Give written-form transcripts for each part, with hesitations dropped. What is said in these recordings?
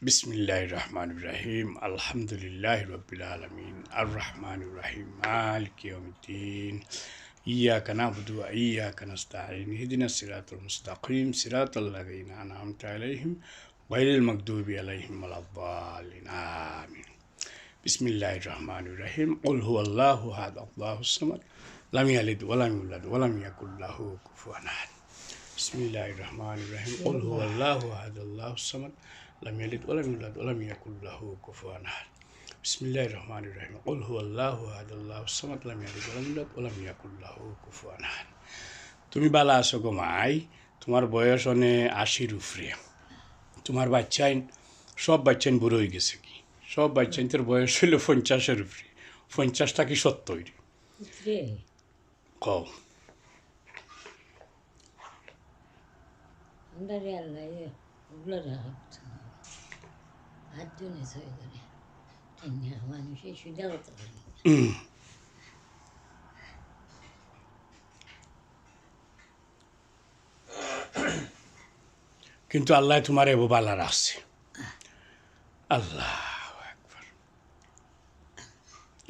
বিসমিল্লাহির রহমানির রহিম আলহামদুলিল্লাহি রাব্বিল আলামিন আর রহমানির রহিম মালিকি ইয়াউমিদ্দিন ইয়াকা না'বুদু ওয়া ইয়াকা নাস্তাঈন ইহদিনাস সিরাতাল মুস্তাকিম সিরাতাল লাযিনা আন'আমতা আলাইহিম গায়রিল মাগদুবি আলাইহিম ওয়ালাদ-দাল্লিন আমিন বিসমিল্লাহির রহমানির রহিম কুল হুয়াল্লাহু আহাদ আল্লাহুস সামাদ লাম ইয়ালিদ ওয়া লাম ইউলাদ ওয়া লাম ইয়াকুল লাহু কুফুয়ান আহাদ বিসমিল্লাহির রহমানির রহিম কুল হুয়াল্লাহু আহাদ আল্লাহুস সামাদ লাম ইয়ালিদ ওয়া লাম ইউলাদ ওয়া লাম ইয়াকুল লাহু কুফুয়ান আহাদ বিসমিল্লাহির রহমানির রহিম কুল হুয়াল্লাহু আহাদ আল্লাহুস সামাদ লাম ইয়ালিদ ওয়া লাম ইউলাদ ওয়া লাম ইয়াকুল লাহু কুফুয়ান আহাদ। তুমি বালা আছো গো মাই, তোমার বয়স অনে ৮০-র উপরে। তোমার বাচ্চাইন সব বাচ্চাইন বুড়ো হয়ে গেছে কি, সব বাচ্চাইনদের বয়স হইল ৫০-এর উপরে। ৫০টা কি ৭০? কও কিন্তু আল্লাহ তোমার এবো বালা রাখছে। আল্লাহ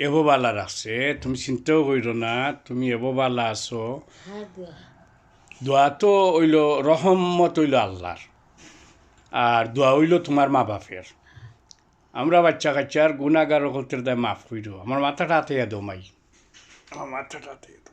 এবো বালা রাখছে, তুমি চিন্তাও কইরো না। তুমি এবো বালা আছো, দোয়া তো হইল রহমত হইল আল্লাহর, আর দোয়া হইল তোমার মা বাপের। আমরা বাচ্চা কাচ্চার গুণাগার করতে দেয় মাফ কইরো। আমার মাথাটা হাতে দো মাই, আমার মাথাটা হাতে দো।